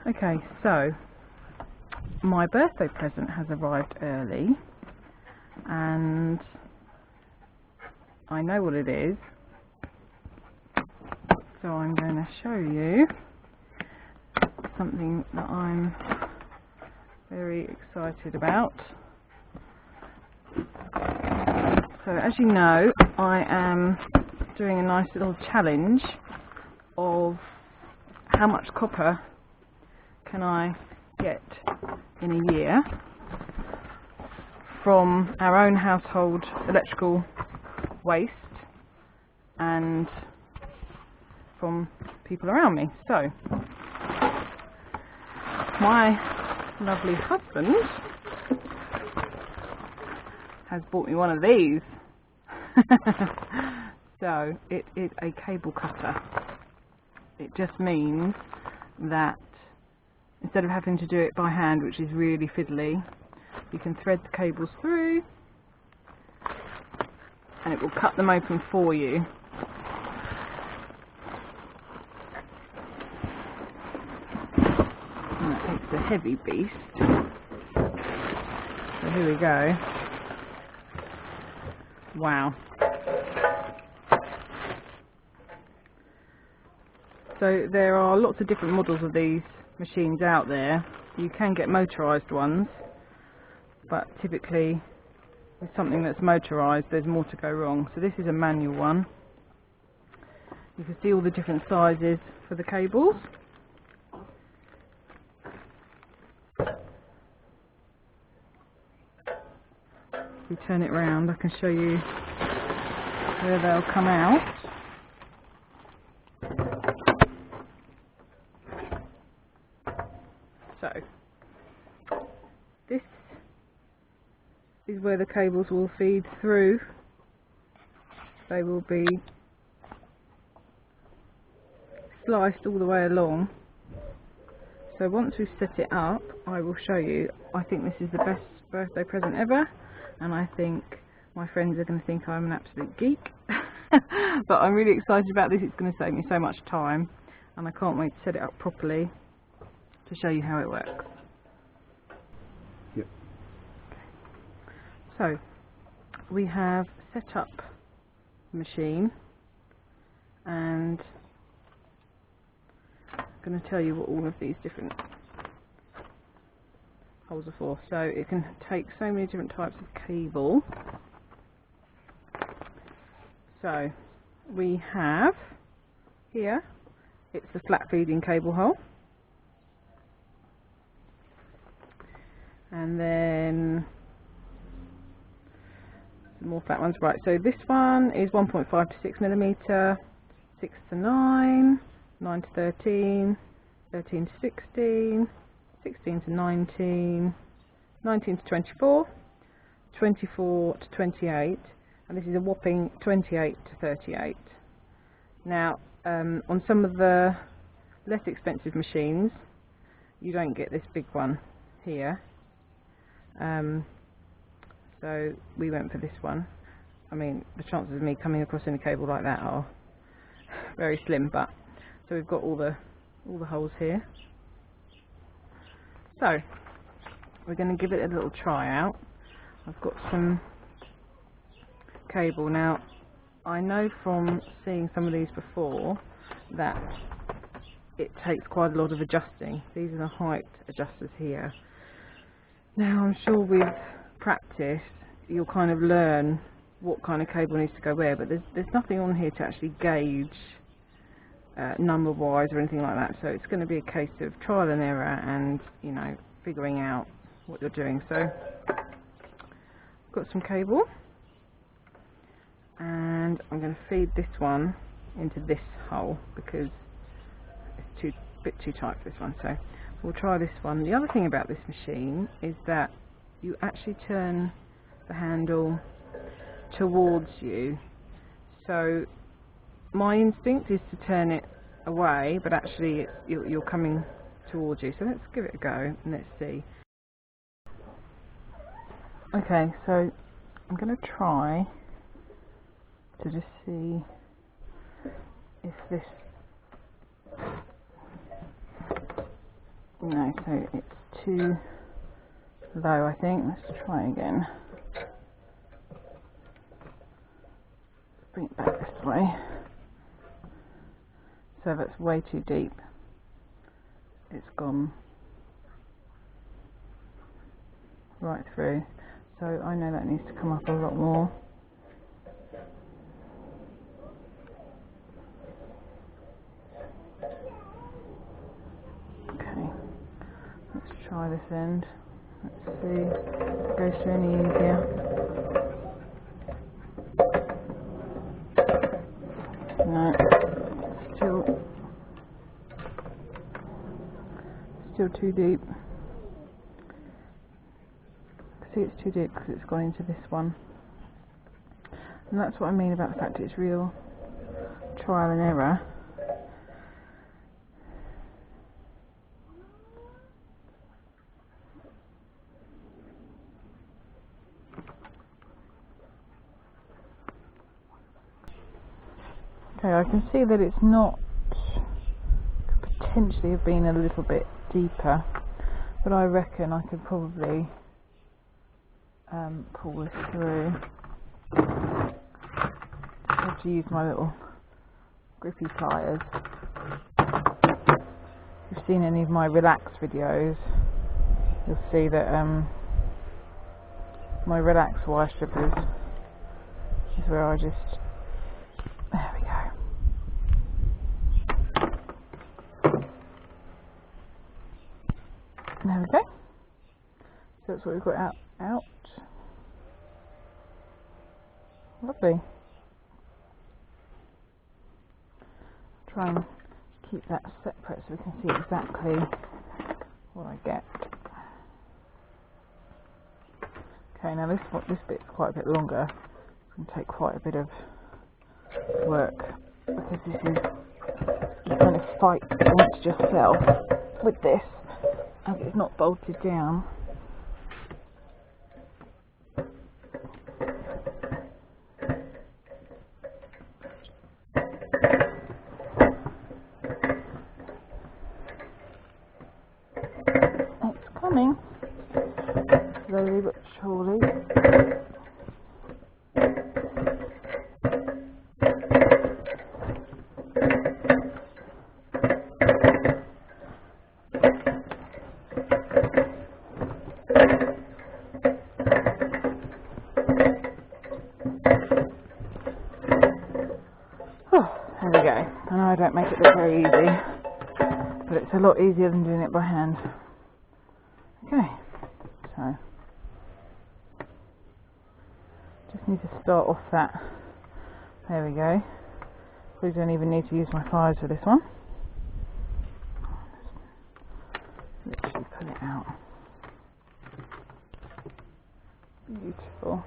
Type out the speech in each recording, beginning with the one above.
Okay, so my birthday present has arrived early and I know what it is, so I'm going to show you something that I'm very excited about. So as you know, I am doing a nice little challenge of how much copper can I get in a year from our own household electrical waste and from people around me. So my lovely husband has bought me one of these. So it is a cable cutter. It just means that instead of having to do it by hand, which is really fiddly, you can thread the cables through and it will cut them open for you. And it's a heavy beast. So here we go. Wow. So there are lots of different models of these machines out there. You can get motorised ones, but typically with something that's motorised there's more to go wrong. So this is a manual one. You can see all the different sizes for the cables. If we turn it round I can show you where they'll come out. So this is where the cables will feed through. They will be sliced all the way along. So once we've set it up, I will show you. I think this is the best birthday present ever, and I think my friends are going to think I'm an absolute geek. But I'm really excited about this. It's going to save me so much time, and I can't wait to set it up properly to show you how it works. Yep. So we have set up the machine, and I'm going to tell you what all of these different holes are for. So it can take so many different types of cable. So we have here, it's the flat feeding cable hole. And then some more flat ones. Right, so this one is 1.5 to 6mm, 6 to 9, 9 to 13, 13 to 16, 16 to 19, 19 to 24, 24 to 28, and this is a whopping 28 to 38. Now, on some of the less expensive machines, you don't get this big one here. So we went for this one. I mean, the chances of me coming across any cable like that are very slim, but so we've got all the holes here. So we're going to give it a little try out. I've got some cable. Now I know from seeing some of these before that it takes quite a lot of adjusting. These are the height adjusters here. Now I'm sure with practice you'll kind of learn what kind of cable needs to go where, but there's nothing on here to actually gauge number wise or anything like that, so it's going to be a case of trial and error and, you know, figuring out what you're doing. So I've got some cable and I'm going to feed this one into this hole because it's a bit too tight for this one, so we'll try this one. The other thing about this machine is that you actually turn the handle towards you, so my instinct is to turn it away, but actually you're coming towards you. So let's give it a go and let's see. Okay, so I'm going to try to just see if this, no, so it's too low, I think. Let's try again. Bring it back this way. So that's way too deep. It's gone right through. So I know that needs to come up a lot more. Okay, let's try this end. Let's see if it goes through any easier. No, still too deep. See, it's too deep because it's gone into this one, and that's what I mean about the fact it's real trial and error. Okay, I can see that it's not, could potentially have been a little bit deeper, but I reckon I could probably pull this through. I have to use my little grippy pliers. If you've seen any of my relax videos, you'll see that my relax wire strippers is where I just, there we go. There we go. So that's what we've got out. Lovely. Try and keep that separate so we can see exactly what I get. Okay, now this bit's quite a bit longer. It's going to take quite a bit of work because this is, you kind of fight against yourself with this as it's not bolted down. Slowly but surely. There we go. I know I don't make it look very easy, but it's a lot easier than doing it by hand. Okay, so just need to start off that. There we go. We don't even need to use my pliers for this one. Just literally pull it out. Beautiful.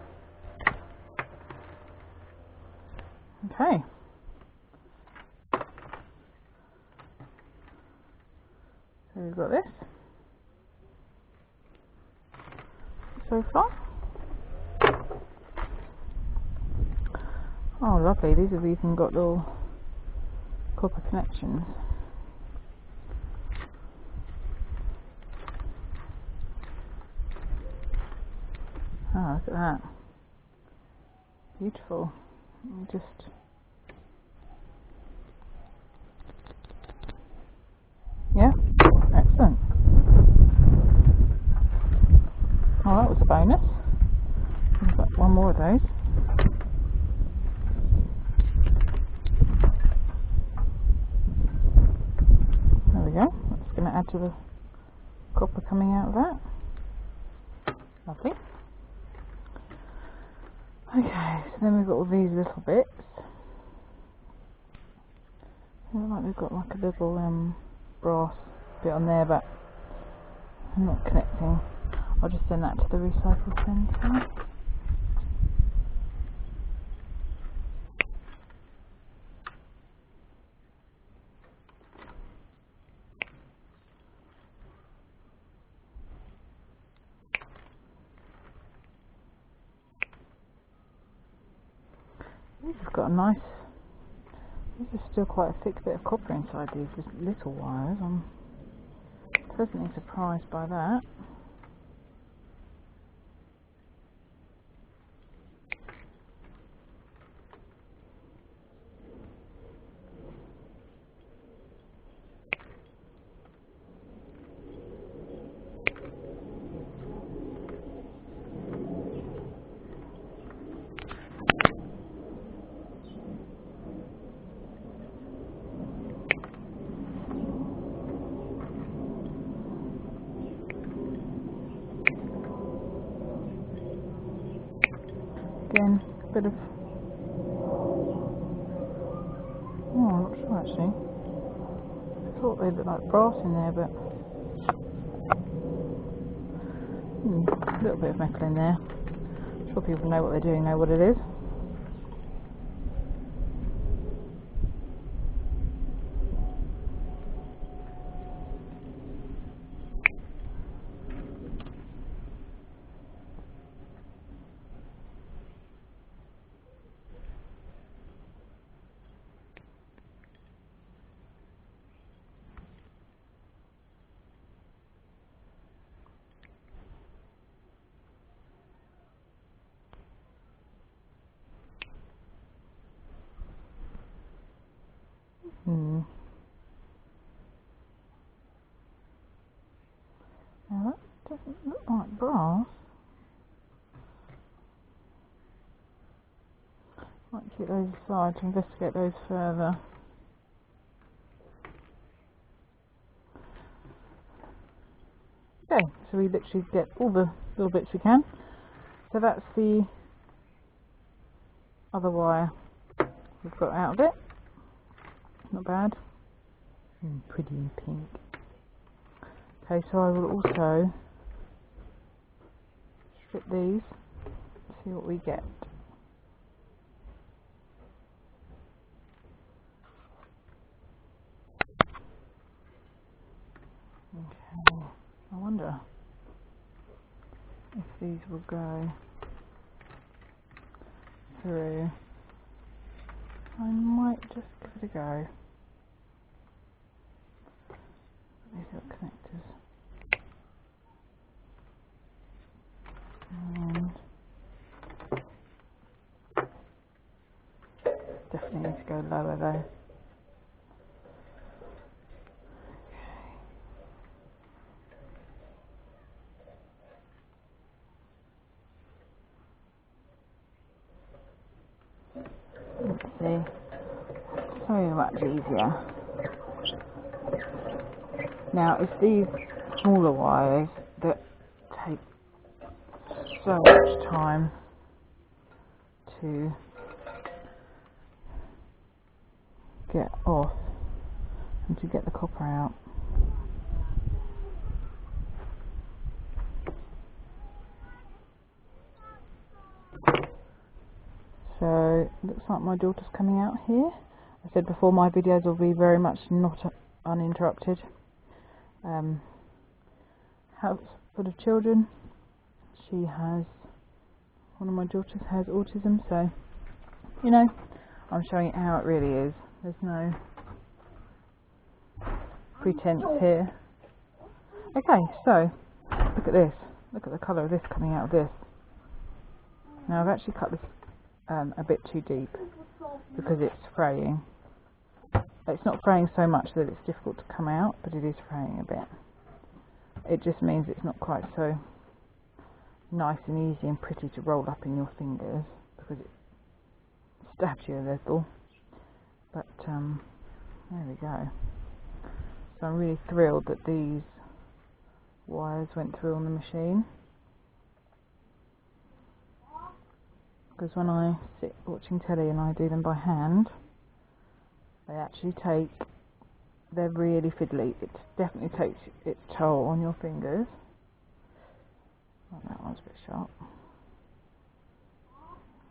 Okay. So we've got this so far. Oh lovely, these have even got little copper connections. Oh, look at that. Beautiful. Just yeah, excellent. Oh, that was a bonus. We've got one more of those. There we go. That's going to add to the copper coming out of that. Lovely. Okay, so then we've got all these little bits. They look like they've got like a little brass bit on there, but I'm not connecting. I'll just send that to the recycle centre. This has got a nice, this is still quite a thick bit of copper inside these little wires. I'm pleasantly surprised by that. Again, a bit of, oh, I'm not sure actually. I thought they looked like brass in there, but a little bit of metal in there. I'm sure people know what they're doing, know what it is. Now that doesn't look like brass. Might keep those aside to investigate those further. Okay, so we literally get all the little bits we can. So that's the other wire we've got out of it. Not bad. Pretty in pink. Okay, so I will also strip these, see what we get. Okay, I wonder if these will go through. I might just give it a go. These are connectors. And definitely need to go lower though. Let's see. So much easier. Now it's these smaller wires that take so much time to get off and to get the copper out. So it looks like my daughter's coming out here. I said before, my videos will be very much not uninterrupted. House full of children. She has, one of my daughters has autism, so you know, I'm showing it how it really is. There's no pretense here. Okay, so look at this. Look at the colour of this coming out of this. Now I've actually cut this a bit too deep because it's fraying. It's not fraying so much that it's difficult to come out, but it is fraying a bit. It just means it's not quite so nice and easy and pretty to roll up in your fingers because it stabs you a little. But there we go. So I'm really thrilled that these wires went through on the machine, because when I sit watching telly and I do them by hand, they actually take, they're really fiddly. It definitely takes its toll on your fingers. Oh, that one's a bit sharp.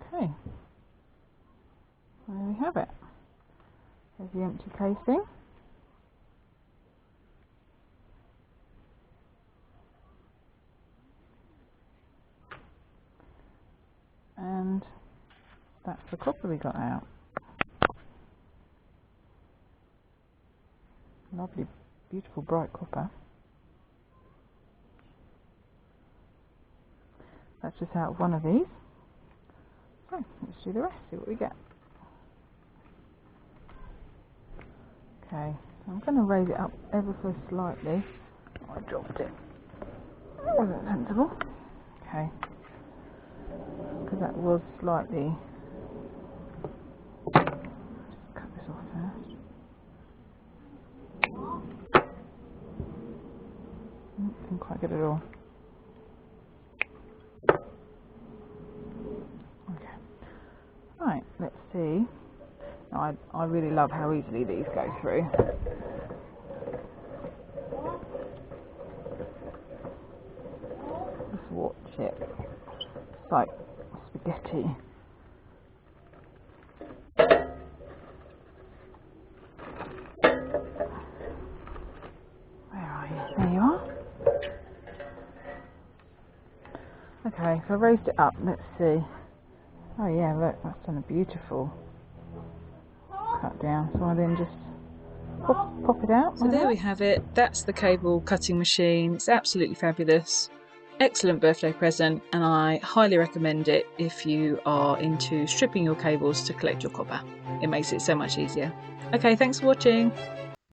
Okay, there we have it. There's the empty casing. And That's the copper we got out. Lovely, beautiful, bright copper. That's just out of one of these. So let's do the rest, see what we get. Okay, so I'm going to raise it up ever so slightly. Oh, I dropped it. That wasn't sensible. Okay, because that was slightly. Just cut this off first. Didn't quite get it all. Okay. Right, let's see. Now, I really love how easily these go through. Just watch it. It's like spaghetti. Where are you? There you are. Okay, so I raised it up. Let's see. Oh yeah, look, that's done a beautiful cut down. So I then just pop it out. So there we have it. That's the cable cutting machine. It's absolutely fabulous. Excellent birthday present, and I highly recommend it if you are into stripping your cables to collect your copper. It makes it so much easier. Okay, thanks for watching.